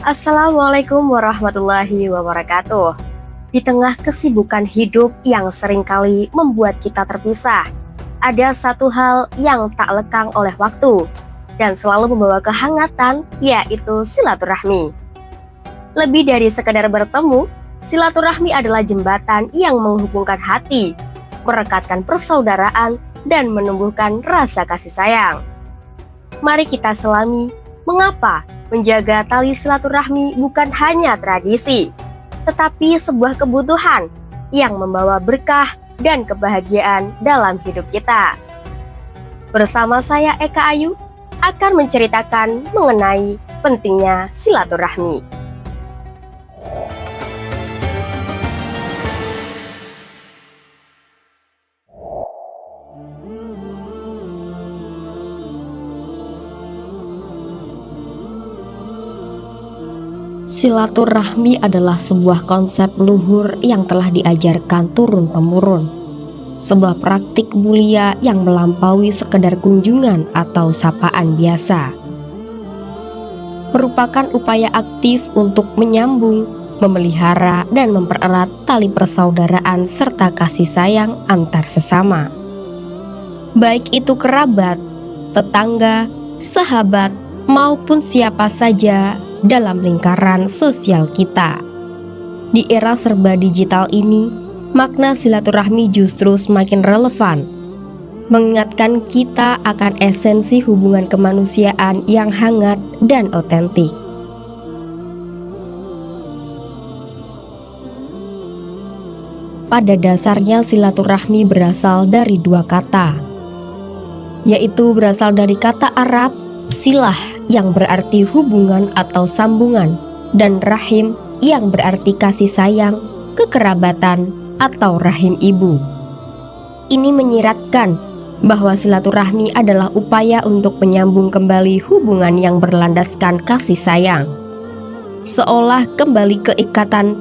Assalamualaikum warahmatullahi wabarakatuh. Di tengah kesibukan hidup yang seringkali membuat kita terpisah, ada satu hal yang tak lekang oleh waktu dan selalu membawa kehangatan, yaitu silaturahmi. Lebih dari sekedar bertemu, silaturahmi adalah jembatan yang menghubungkan hati, merekatkan persaudaraan, dan menumbuhkan rasa kasih sayang. Mari kita selami mengapa menjaga tali silaturahmi bukan hanya tradisi, tetapi sebuah kebutuhan yang membawa berkah dan kebahagiaan dalam hidup kita. Bersama saya Eka Ayu akan menceritakan mengenai pentingnya silaturahmi. Silaturahmi adalah sebuah konsep luhur yang telah diajarkan turun-temurun. Sebuah praktik mulia yang melampaui sekedar kunjungan atau sapaan biasa. Merupakan upaya aktif untuk menyambung, memelihara, dan mempererat tali persaudaraan serta kasih sayang antar sesama. Baik itu kerabat, tetangga, sahabat, maupun siapa saja dalam lingkaran sosial kita. Di era serba digital ini, makna silaturahmi justru semakin relevan, mengingatkan kita akan esensi hubungan kemanusiaan yang hangat dan otentik. Pada dasarnya silaturahmi berasal dari dua kata, yaitu berasal dari kata Arab silah yang berarti hubungan atau sambungan, dan rahim yang berarti kasih sayang, kekerabatan, atau rahim ibu. Ini menyiratkan bahwa silaturahmi adalah upaya untuk menyambung kembali hubungan yang berlandaskan kasih sayang, seolah kembali ke ikatan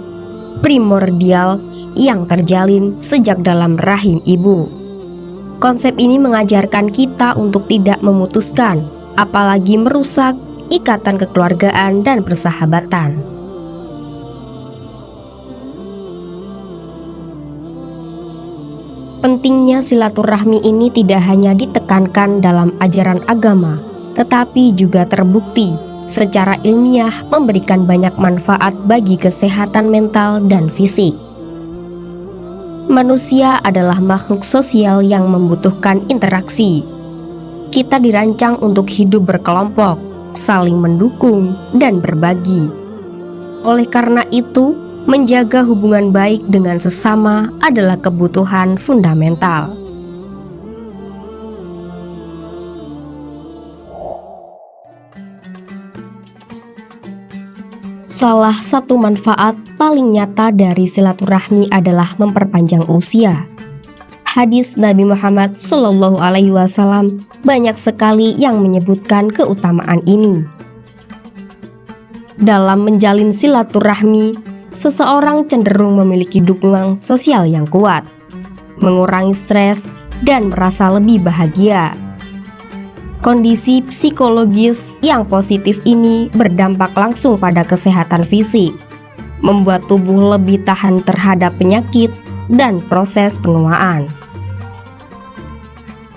primordial yang terjalin sejak dalam rahim ibu. Konsep ini mengajarkan kita untuk tidak memutuskan, apalagi merusak ikatan kekeluargaan dan persahabatan. Pentingnya silaturahmi ini tidak hanya ditekankan dalam ajaran agama, tetapi juga terbukti secara ilmiah memberikan banyak manfaat bagi kesehatan mental dan fisik. Manusia adalah makhluk sosial yang membutuhkan interaksi. Kita dirancang untuk hidup berkelompok, saling mendukung, dan berbagi. Oleh karena itu, menjaga hubungan baik dengan sesama adalah kebutuhan fundamental. Salah satu manfaat paling nyata dari silaturahmi adalah memperpanjang usia. Hadis Nabi Muhammad SAW banyak sekali yang menyebutkan keutamaan ini. Dalam menjalin silaturahmi, seseorang cenderung memiliki dukungan sosial yang kuat, mengurangi stres, dan merasa lebih bahagia. Kondisi psikologis yang positif ini berdampak langsung pada kesehatan fisik, membuat tubuh lebih tahan terhadap penyakit dan proses penuaan.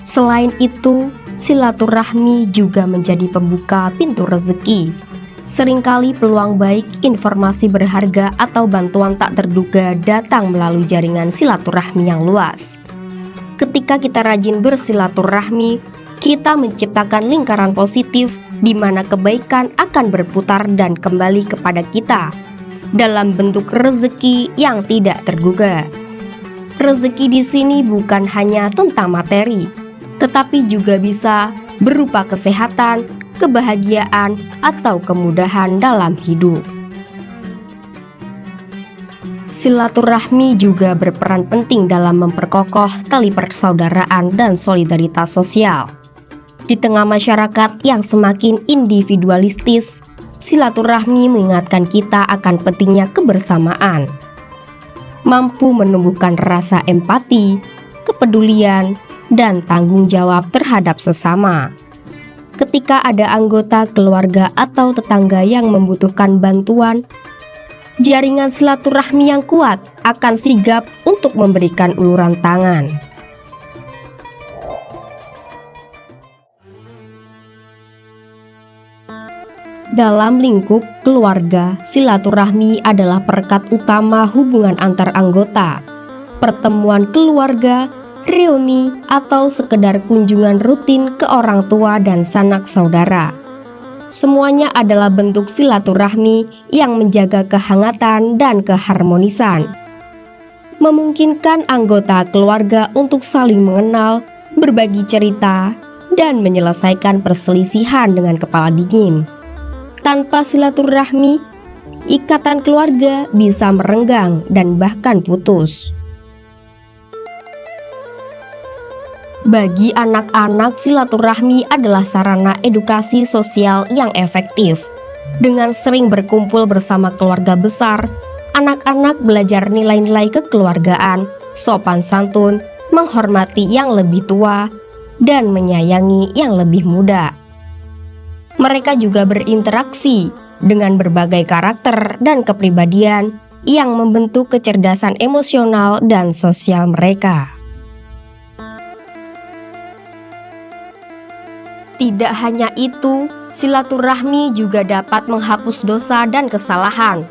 Selain itu, silaturahmi juga menjadi pembuka pintu rezeki. Seringkali peluang baik, informasi berharga, atau bantuan tak terduga datang melalui jaringan silaturahmi yang luas. Ketika kita rajin bersilaturahmi, kita menciptakan lingkaran positif di mana kebaikan akan berputar dan kembali kepada kita dalam bentuk rezeki yang tidak terduga. Rezeki di sini bukan hanya tentang materi, tetapi juga bisa berupa kesehatan, kebahagiaan, atau kemudahan dalam hidup. Silaturahmi juga berperan penting dalam memperkokoh tali persaudaraan dan solidaritas sosial. Di tengah masyarakat yang semakin individualistis, silaturahmi mengingatkan kita akan pentingnya kebersamaan, mampu menumbuhkan rasa empati, kepedulian, dan tanggung jawab terhadap sesama. Ketika ada anggota keluarga atau tetangga yang membutuhkan bantuan, jaringan silaturahmi yang kuat akan sigap untuk memberikan uluran tangan. Dalam lingkup keluarga, silaturahmi adalah perekat utama hubungan antar anggota. Pertemuan keluarga, reuni, atau sekedar kunjungan rutin ke orang tua dan sanak saudara. Semuanya adalah bentuk silaturahmi yang menjaga kehangatan dan keharmonisan. Memungkinkan anggota keluarga untuk saling mengenal, berbagi cerita, dan menyelesaikan perselisihan dengan kepala dingin. Tanpa silaturahmi, ikatan keluarga bisa merenggang dan bahkan putus. Bagi anak-anak, silaturahmi adalah sarana edukasi sosial yang efektif. Dengan sering berkumpul bersama keluarga besar, anak-anak belajar nilai-nilai kekeluargaan, sopan santun, menghormati yang lebih tua, dan menyayangi yang lebih muda. Mereka juga berinteraksi dengan berbagai karakter dan kepribadian yang membentuk kecerdasan emosional dan sosial mereka. Tidak hanya itu, silaturahmi juga dapat menghapus dosa dan kesalahan.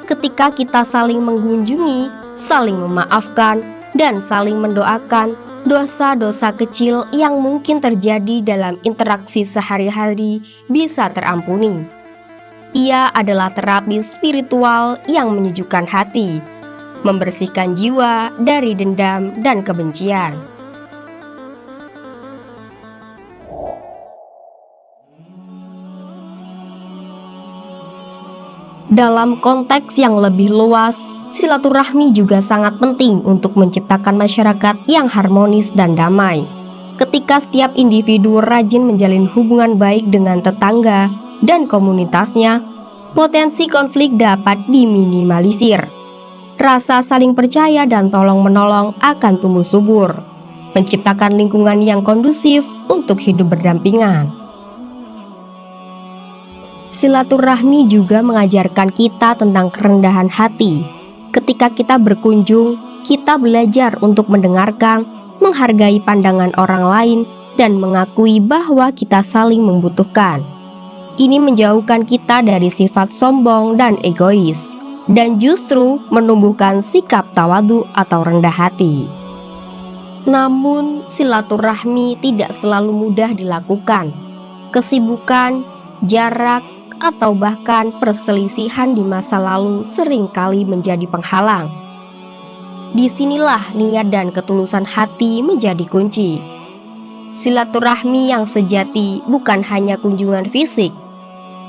Ketika kita saling mengunjungi, saling memaafkan, dan saling mendoakan, dosa-dosa kecil yang mungkin terjadi dalam interaksi sehari-hari bisa terampuni. Ia adalah terapi spiritual yang menyejukkan hati, membersihkan jiwa dari dendam dan kebencian. Dalam konteks yang lebih luas, silaturahmi juga sangat penting untuk menciptakan masyarakat yang harmonis dan damai. Ketika setiap individu rajin menjalin hubungan baik dengan tetangga dan komunitasnya, potensi konflik dapat diminimalisir. Rasa saling percaya dan tolong-menolong akan tumbuh subur, menciptakan lingkungan yang kondusif untuk hidup berdampingan. Silaturahmi juga mengajarkan kita tentang kerendahan hati. Ketika kita berkunjung, kita belajar untuk mendengarkan, menghargai pandangan orang lain, dan mengakui bahwa kita saling membutuhkan. Ini menjauhkan kita dari sifat sombong dan egois, dan justru menumbuhkan sikap tawadu atau rendah hati. Namun, silaturahmi tidak selalu mudah dilakukan. Kesibukan, jarak, atau bahkan perselisihan di masa lalu seringkali menjadi penghalang. Disinilah niat dan ketulusan hati menjadi kunci. Silaturahmi yang sejati bukan hanya kunjungan fisik,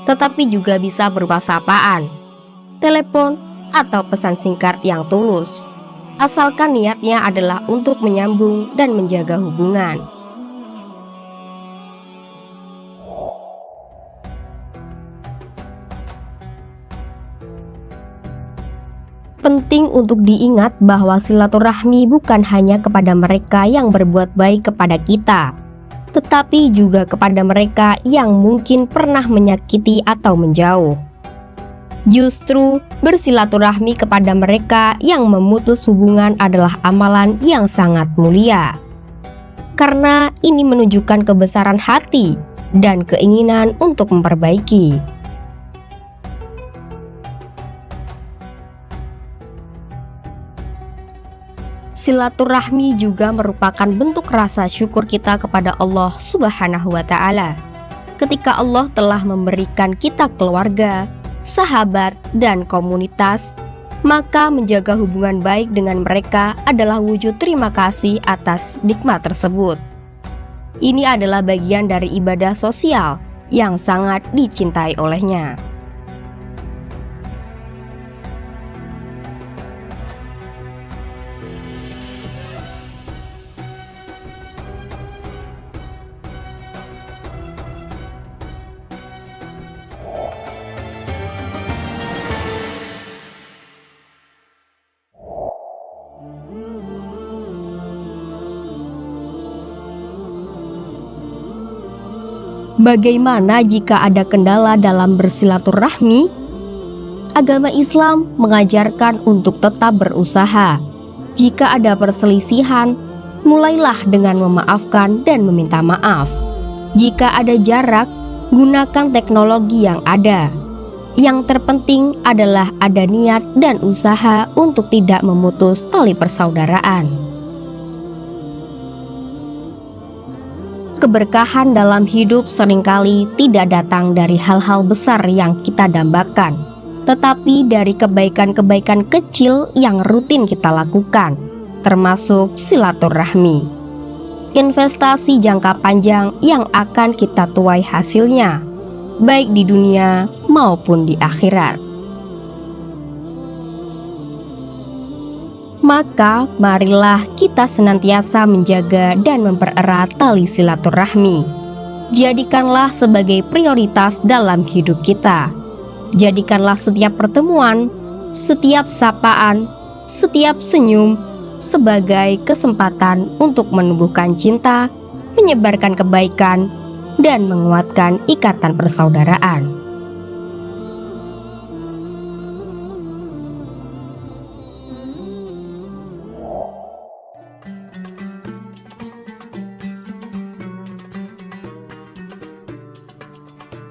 tetapi juga bisa berupa sapaan, telepon, atau pesan singkat yang tulus, asalkan niatnya adalah untuk menyambung dan menjaga hubungan. Penting untuk diingat bahwa silaturahmi bukan hanya kepada mereka yang berbuat baik kepada kita, tetapi juga kepada mereka yang mungkin pernah menyakiti atau menjauh. Justru bersilaturahmi kepada mereka yang memutus hubungan adalah amalan yang sangat mulia, karena ini menunjukkan kebesaran hati dan keinginan untuk memperbaiki. Silaturahmi juga merupakan bentuk rasa syukur kita kepada Allah Subhanahu wa Ta'ala. Ketika Allah telah memberikan kita keluarga, sahabat, dan komunitas, maka menjaga hubungan baik dengan mereka adalah wujud terima kasih atas nikmat tersebut. Ini adalah bagian dari ibadah sosial yang sangat dicintai olehnya. Bagaimana jika ada kendala dalam bersilaturahmi? Agama Islam mengajarkan untuk tetap berusaha. Jika ada perselisihan, mulailah dengan memaafkan dan meminta maaf. Jika ada jarak, gunakan teknologi yang ada. Yang terpenting adalah ada niat dan usaha untuk tidak memutus tali persaudaraan. Keberkahan dalam hidup seringkali tidak datang dari hal-hal besar yang kita dambakan, tetapi dari kebaikan-kebaikan kecil yang rutin kita lakukan, termasuk silaturahmi. Investasi jangka panjang yang akan kita tuai hasilnya, baik di dunia maupun di akhirat. Maka marilah kita senantiasa menjaga dan mempererat tali silaturahmi. Jadikanlah sebagai prioritas dalam hidup kita. Jadikanlah setiap pertemuan, setiap sapaan, setiap senyum sebagai kesempatan untuk menumbuhkan cinta, menyebarkan kebaikan, dan menguatkan ikatan persaudaraan.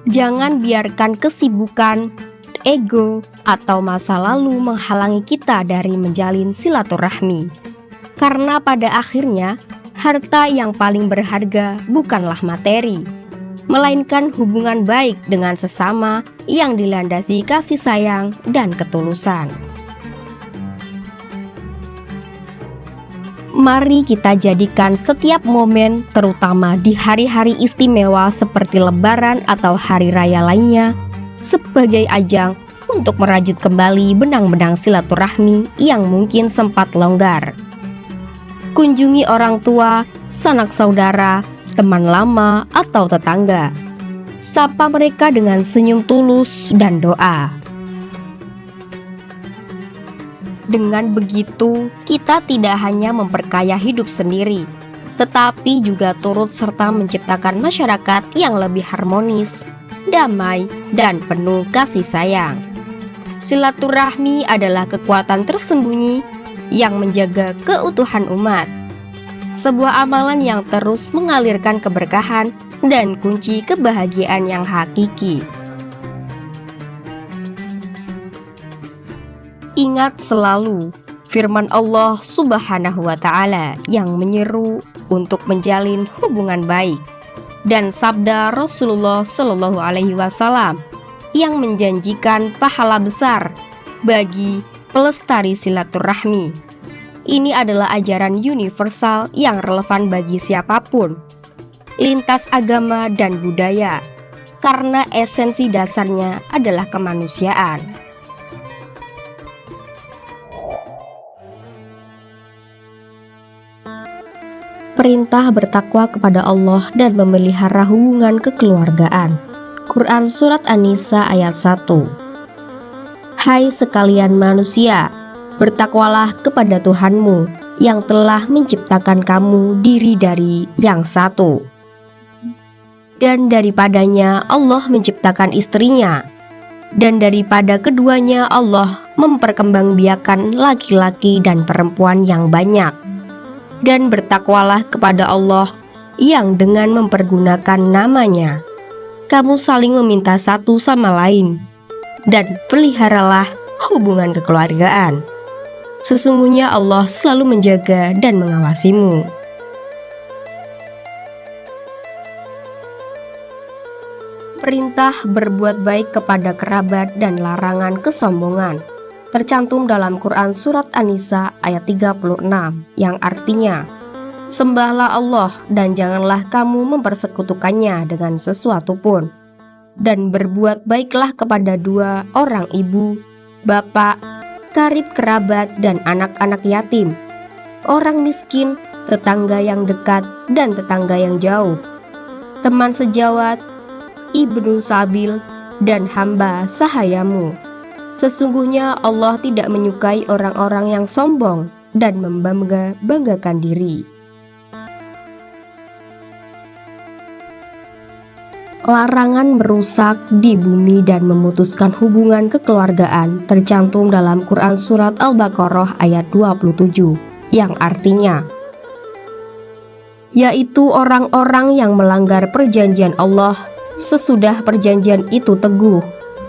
Jangan biarkan kesibukan, ego, atau masa lalu menghalangi kita dari menjalin silaturahmi. Karena pada akhirnya, harta yang paling berharga bukanlah materi, melainkan hubungan baik dengan sesama yang dilandasi kasih sayang dan ketulusan. Mari kita jadikan setiap momen, terutama di hari-hari istimewa seperti Lebaran atau hari raya lainnya, sebagai ajang untuk merajut kembali benang-benang silaturahmi yang mungkin sempat longgar. Kunjungi orang tua, sanak saudara, teman lama, atau tetangga. Sapa mereka dengan senyum tulus dan doa. Dengan begitu, kita tidak hanya memperkaya hidup sendiri, tetapi juga turut serta menciptakan masyarakat yang lebih harmonis, damai, dan penuh kasih sayang. Silaturahmi adalah kekuatan tersembunyi yang menjaga keutuhan umat. Sebuah amalan yang terus mengalirkan keberkahan dan kunci kebahagiaan yang hakiki. Ingat selalu firman Allah Subhanahu wa Ta'ala yang menyeru untuk menjalin hubungan baik, dan sabda Rasulullah Shallallahu Alaihi Wasallam yang menjanjikan pahala besar bagi pelestari silaturahmi. Ini adalah ajaran universal yang relevan bagi siapapun, lintas agama dan budaya, karena esensi dasarnya adalah kemanusiaan. Perintah bertakwa kepada Allah dan memelihara hubungan kekeluargaan. Quran Surat An-Nisa ayat 1. Hai sekalian manusia, bertakwalah kepada Tuhanmu yang telah menciptakan kamu diri dari yang satu. Dan daripadanya Allah menciptakan istrinya, dan daripada keduanya Allah memperkembangbiakan laki-laki dan perempuan yang banyak. Dan bertakwalah kepada Allah yang dengan mempergunakan namanya, kamu saling meminta satu sama lain, dan peliharalah hubungan kekeluargaan. Sesungguhnya Allah selalu menjaga dan mengawasimu. Perintah berbuat baik kepada kerabat dan larangan kesombongan tercantum dalam Quran Surat An-Nisa ayat 36 yang artinya, sembahlah Allah dan janganlah kamu mempersekutukannya dengan sesuatu pun, dan berbuat baiklah kepada dua orang ibu, bapak, karib kerabat dan anak-anak yatim, orang miskin, tetangga yang dekat dan tetangga yang jauh, teman sejawat, ibnu sabil, dan hamba sahayamu. Sesungguhnya Allah tidak menyukai orang-orang yang sombong dan membanggakan diri. Larangan merusak di bumi dan memutuskan hubungan kekeluargaan tercantum dalam Quran Surat Al-Baqarah ayat 27, yang artinya, yaitu orang-orang yang melanggar perjanjian Allah sesudah perjanjian itu teguh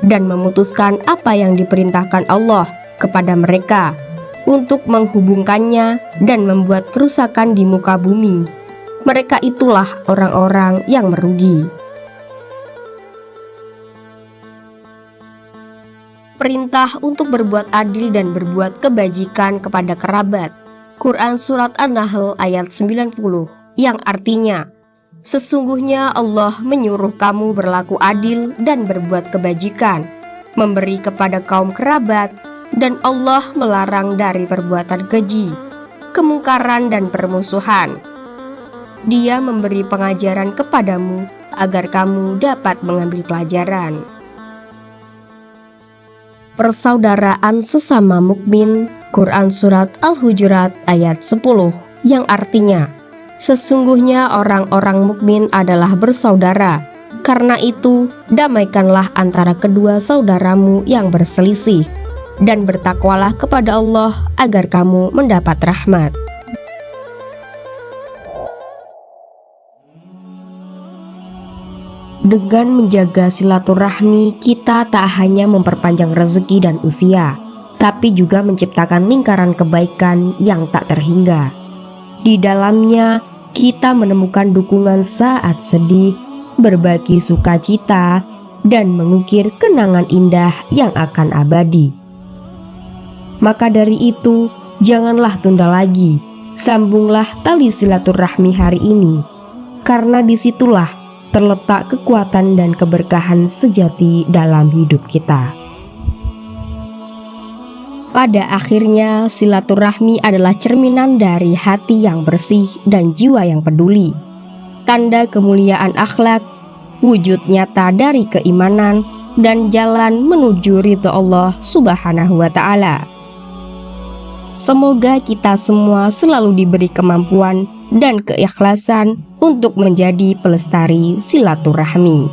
dan memutuskan apa yang diperintahkan Allah kepada mereka untuk menghubungkannya dan membuat kerusakan di muka bumi. Mereka itulah orang-orang yang merugi. Perintah untuk berbuat adil dan berbuat kebajikan kepada kerabat. Quran Surat An-Nahl ayat 90, yang artinya, sesungguhnya Allah menyuruh kamu berlaku adil dan berbuat kebajikan, memberi kepada kaum kerabat, dan Allah melarang dari perbuatan keji, kemungkaran dan permusuhan. Dia memberi pengajaran kepadamu agar kamu dapat mengambil pelajaran. Persaudaraan sesama mukmin, Quran Surat Al-Hujurat ayat 10, yang artinya, sesungguhnya orang-orang mukmin adalah bersaudara. Karena itu, damaikanlah antara kedua saudaramu yang berselisih, dan bertakwalah kepada Allah agar kamu mendapat rahmat. Dengan menjaga silaturahmi, kita tak hanya memperpanjang rezeki dan usia, tapi juga menciptakan lingkaran kebaikan yang tak terhingga. Di dalamnya, kita menemukan dukungan saat sedih, berbagi sukacita, dan mengukir kenangan indah yang akan abadi. Maka dari itu, janganlah tunda lagi, sambunglah tali silaturahmi hari ini, karena disitulah terletak kekuatan dan keberkahan sejati dalam hidup kita. Pada akhirnya, silaturahmi adalah cerminan dari hati yang bersih dan jiwa yang peduli, tanda kemuliaan akhlak, wujud nyata dari keimanan, dan jalan menuju ridha Allah Subhanahu wa Ta'ala. Semoga kita semua selalu diberi kemampuan dan keikhlasan untuk menjadi pelestari silaturahmi.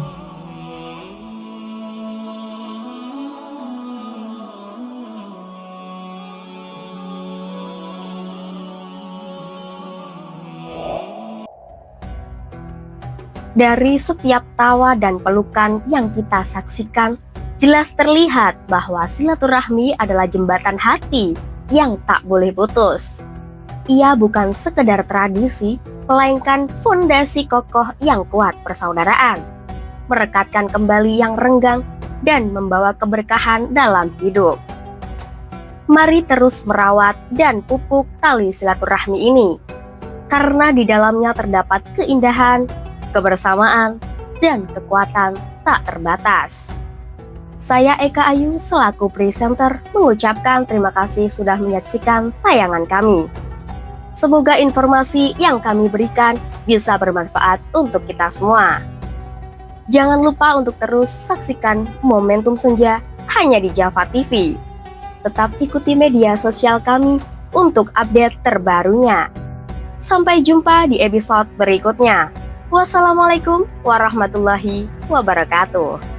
Dari setiap tawa dan pelukan yang kita saksikan, jelas terlihat bahwa silaturahmi adalah jembatan hati yang tak boleh putus. Ia bukan sekedar tradisi, melainkan fondasi kokoh yang kuat persaudaraan, merekatkan kembali yang renggang dan membawa keberkahan dalam hidup. Mari terus merawat dan pupuk tali silaturahmi ini, karena di dalamnya terdapat keindahan, kebersamaan, dan kekuatan tak terbatas. Saya Eka Ayu selaku presenter mengucapkan terima kasih sudah menyaksikan tayangan kami. Semoga informasi yang kami berikan bisa bermanfaat untuk kita semua. Jangan lupa untuk terus saksikan Momentum Senja hanya di Java TV. Tetap ikuti media sosial kami untuk update terbarunya. Sampai jumpa di episode berikutnya. Wassalamualaikum warahmatullahi wabarakatuh.